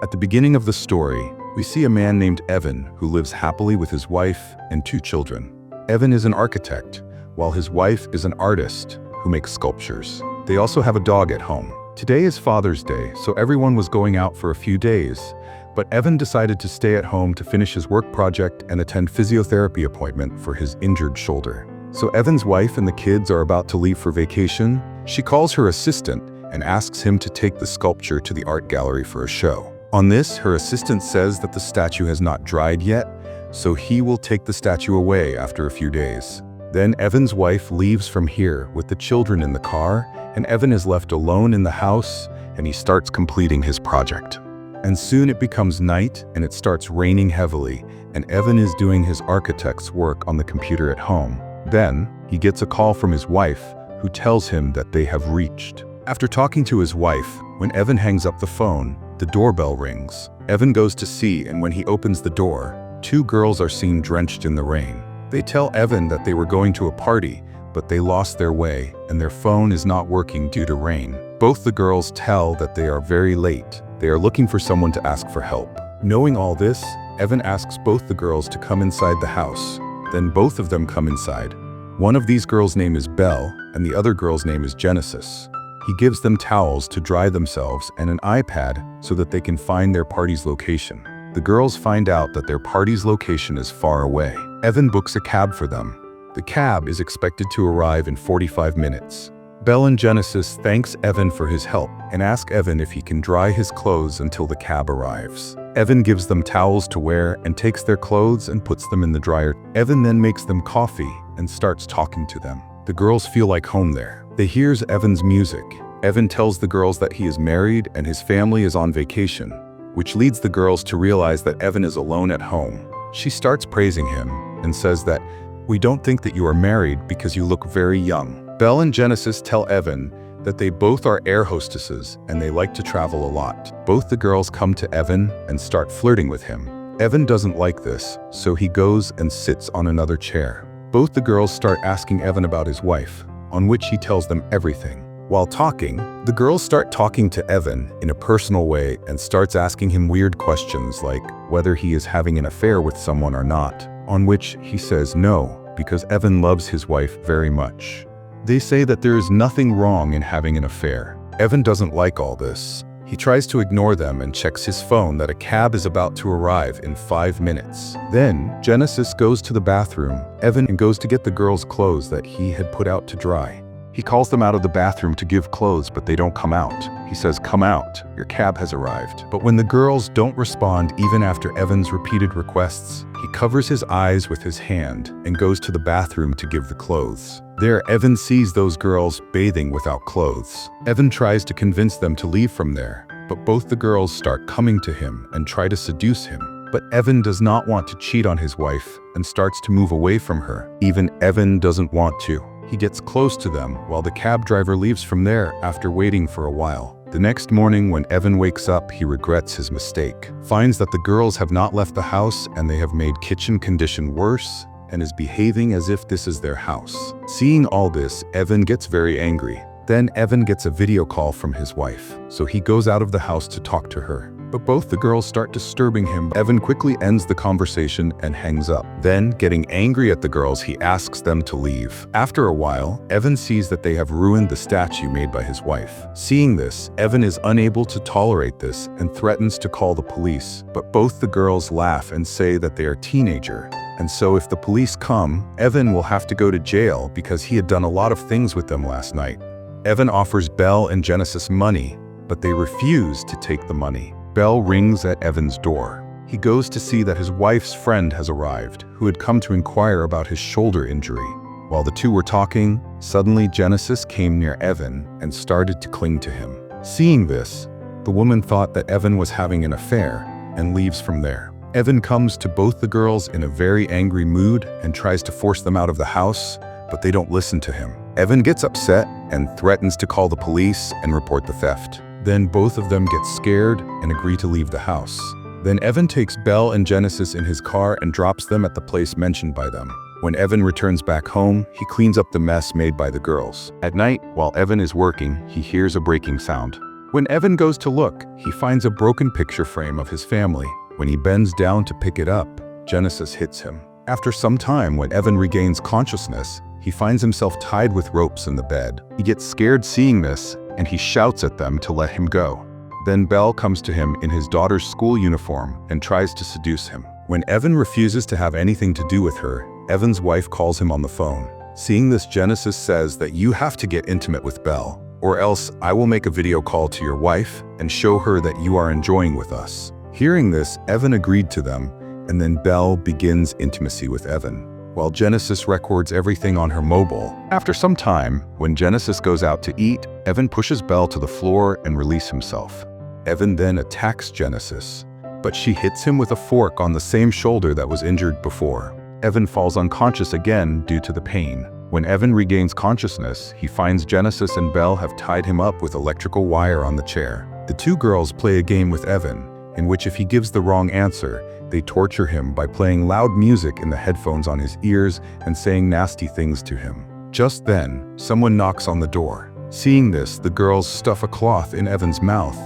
At the beginning of the story, we see a man named Evan who lives happily with his wife and 2 children. Evan is an architect, while his wife is an artist who makes sculptures. They also have a dog at home. Today is Father's Day, so everyone was going out for a few days, but Evan decided to stay at home to finish his work project and attend physiotherapy appointment for his injured shoulder. So Evan's wife and the kids are about to leave for vacation. She calls her assistant and asks him to take the sculpture to the art gallery for a show. On this, her assistant says that the statue has not dried yet, so he will take the statue away after a few days. Then Evan's wife leaves from here with the children in the car, and Evan is left alone in the house, and he starts completing his project. And soon it becomes night, and it starts raining heavily, and Evan is doing his architect's work on the computer at home. Then, he gets a call from his wife, who tells him that they have reached. After talking to his wife, when Evan hangs up the phone, the doorbell rings. Evan goes to see, and when he opens the door, 2 girls are seen drenched in the rain. They tell Evan that they were going to a party, but they lost their way, and their phone is not working due to rain. Both the girls tell that they are very late. They are looking for someone to ask for help. Knowing all this, Evan asks both the girls to come inside the house. Then both of them come inside. One of these girls' name is Belle, and the other girl's name is Genesis. He gives them towels to dry themselves and an iPad so that they can find their party's location. The girls find out that their party's location is far away. Evan books a cab for them. The cab is expected to arrive in 45 minutes. Belle and Genesis thanks Evan for his help and ask Evan if he can dry his clothes until the cab arrives. Evan gives them towels to wear and takes their clothes and puts them in the dryer. Evan then makes them coffee and starts talking to them. The girls feel like home there. They hear Evan's music. Evan tells the girls that he is married and his family is on vacation, which leads the girls to realize that Evan is alone at home. She starts praising him and says that, "We don't think that you are married because you look very young." Belle and Genesis tell Evan that they both are air hostesses and they like to travel a lot. Both the girls come to Evan and start flirting with him. Evan doesn't like this, so he goes and sits on another chair. Both the girls start asking Evan about his wife, on which he tells them everything. While talking, the girls start talking to Evan in a personal way and starts asking him weird questions like whether he is having an affair with someone or not, on which he says no, because Evan loves his wife very much. They say that there is nothing wrong in having an affair. Evan doesn't like all this. He tries to ignore them and checks his phone that a cab is about to arrive in 5 minutes. Then, Genesis goes to the bathroom. Evan goes to get the girls' clothes that he had put out to dry. He calls them out of the bathroom to give clothes, but they don't come out. He says, "Come out, your cab has arrived." But when the girls don't respond even after Evan's repeated requests, he covers his eyes with his hand and goes to the bathroom to give the clothes. There, Evan sees those girls bathing without clothes. Evan tries to convince them to leave from there, but both the girls start coming to him and try to seduce him. But Evan does not want to cheat on his wife and starts to move away from her. Even Evan doesn't want to. He gets close to them while the cab driver leaves from there after waiting for a while. The next morning when Evan wakes up, he regrets his mistake, finds that the girls have not left the house and they have made kitchen condition worse, and is behaving as if this is their house. Seeing all this, Evan gets very angry. Then Evan gets a video call from his wife, so he goes out of the house to talk to her. But both the girls start disturbing him. Evan quickly ends the conversation and hangs up. Then, getting angry at the girls, he asks them to leave. After a while, Evan sees that they have ruined the statue made by his wife. Seeing this, Evan is unable to tolerate this and threatens to call the police. But both the girls laugh and say that they are teenagers. And so if the police come, Evan will have to go to jail because he had done a lot of things with them last night. Evan offers Belle and Genesis money, but they refuse to take the money. Belle rings at Evan's door. He goes to see that his wife's friend has arrived, who had come to inquire about his shoulder injury. While the two were talking, suddenly Genesis came near Evan and started to cling to him. Seeing this, the woman thought that Evan was having an affair and leaves from there. Evan comes to both the girls in a very angry mood and tries to force them out of the house, but they don't listen to him. Evan gets upset and threatens to call the police and report the theft. Then both of them get scared and agree to leave the house. Then Evan takes Belle and Genesis in his car and drops them at the place mentioned by them. When Evan returns back home, he cleans up the mess made by the girls. At night, while Evan is working, he hears a breaking sound. When Evan goes to look, he finds a broken picture frame of his family. When he bends down to pick it up, Genesis hits him. After some time, when Evan regains consciousness, he finds himself tied with ropes in the bed. He gets scared seeing this, and he shouts at them to let him go. Then Belle comes to him in his daughter's school uniform and tries to seduce him. When Evan refuses to have anything to do with her, Evan's wife calls him on the phone. Seeing this, Genesis says that you have to get intimate with Belle, or else I will make a video call to your wife and show her that you are enjoying with us. Hearing this, Evan agreed to them, and then Belle begins intimacy with Evan, while Genesis records everything on her mobile. After some time, when Genesis goes out to eat, Evan pushes Belle to the floor and releases himself. Evan then attacks Genesis, but she hits him with a fork on the same shoulder that was injured before. Evan falls unconscious again due to the pain. When Evan regains consciousness, he finds Genesis and Belle have tied him up with electrical wire on the chair. The two girls play a game with Evan, in which if he gives the wrong answer, they torture him by playing loud music in the headphones on his ears and saying nasty things to him. Just then, someone knocks on the door. Seeing this, the girls stuff a cloth in Evan's mouth.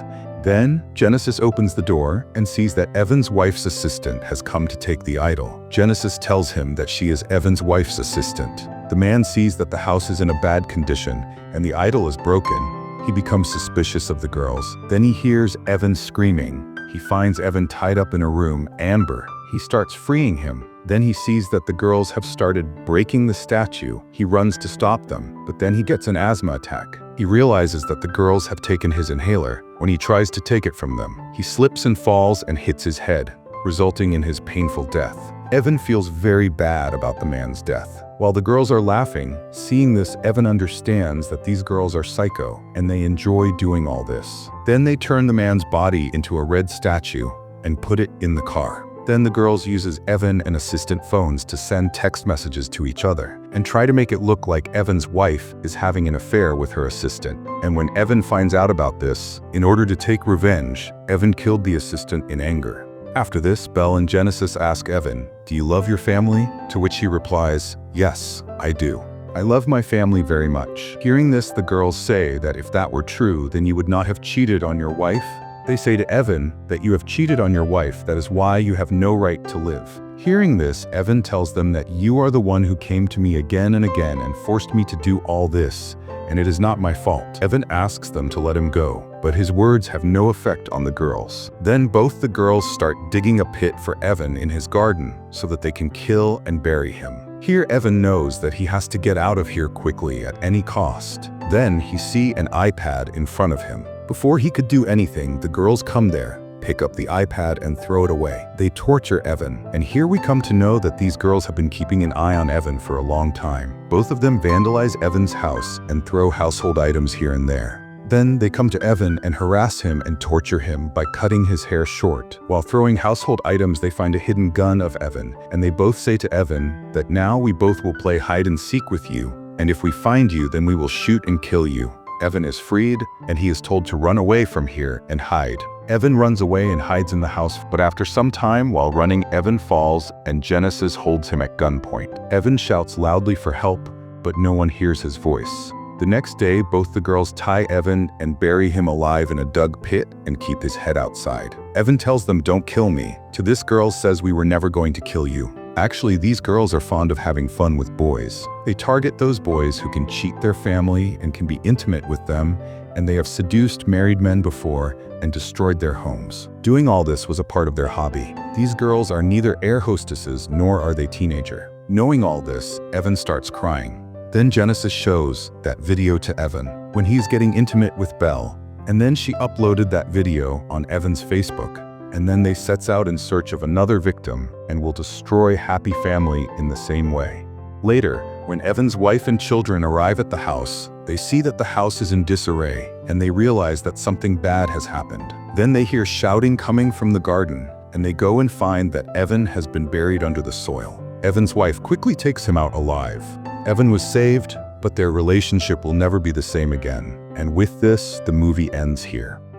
Then, Genesis opens the door and sees that Evan's wife's assistant has come to take the idol. Genesis tells him that she is Evan's wife's assistant. The man sees that the house is in a bad condition and the idol is broken. He becomes suspicious of the girls. Then he hears Evan screaming. He finds Evan tied up in a room, Amber. He starts freeing him. Then he sees that the girls have started breaking the statue. He runs to stop them, but then he gets an asthma attack. He realizes that the girls have taken his inhaler. When he tries to take it from them, he slips and falls and hits his head, resulting in his painful death. Evan feels very bad about the man's death. While the girls are laughing, seeing this, Evan understands that these girls are psycho and they enjoy doing all this. Then they turn the man's body into a red statue and put it in the car. Then the girls uses Evan and assistant phones to send text messages to each other and try to make it look like Evan's wife is having an affair with her assistant. And when Evan finds out about this, in order to take revenge, Evan killed the assistant in anger. After this, Belle and Genesis ask Evan, "Do you love your family?" To which he replies, "Yes, I do. I love my family very much." Hearing this, the girls say that if that were true, then you would not have cheated on your wife. They say to Evan that you have cheated on your wife, that is why you have no right to live. Hearing this, Evan tells them that you are the one who came to me again and again and forced me to do all this, and it is not my fault. Evan asks them to let him go, but his words have no effect on the girls. Then both the girls start digging a pit for Evan in his garden so that they can kill and bury him. Here Evan knows that he has to get out of here quickly at any cost. Then he sees an iPad in front of him. Before he could do anything, the girls come there, pick up the iPad and throw it away. They torture Evan, and here we come to know that these girls have been keeping an eye on Evan for a long time. Both of them vandalize Evan's house and throw household items here and there. Then they come to Evan and harass him and torture him by cutting his hair short. While throwing household items, they find a hidden gun of Evan, and they both say to Evan that now we both will play hide and seek with you, and if we find you, then we will shoot and kill you. Evan is freed, and he is told to run away from here and hide. Evan runs away and hides in the house, but after some time while running, Evan falls and Genesis holds him at gunpoint. Evan shouts loudly for help, but no one hears his voice. The next day, both the girls tie Evan and bury him alive in a dug pit and keep his head outside. Evan tells them, "Don't kill me." To this, girl says, "We were never going to kill you." Actually, these girls are fond of having fun with boys. They target those boys who can cheat their family and can be intimate with them, and they have seduced married men before and destroyed their homes. Doing all this was a part of their hobby. These girls are neither air hostesses nor are they teenager. Knowing all this, Evan starts crying. Then Genesis shows that video to Evan when he's getting intimate with Belle, and then she uploaded that video on Evan's Facebook. And then they sets out in search of another victim and will destroy happy family in the same way. Later, when Evan's wife and children arrive at the house, they see that the house is in disarray and they realize that something bad has happened. Then they hear shouting coming from the garden and they go and find that Evan has been buried under the soil. Evan's wife quickly takes him out alive. Evan was saved, but their relationship will never be the same again. And with this, the movie ends here.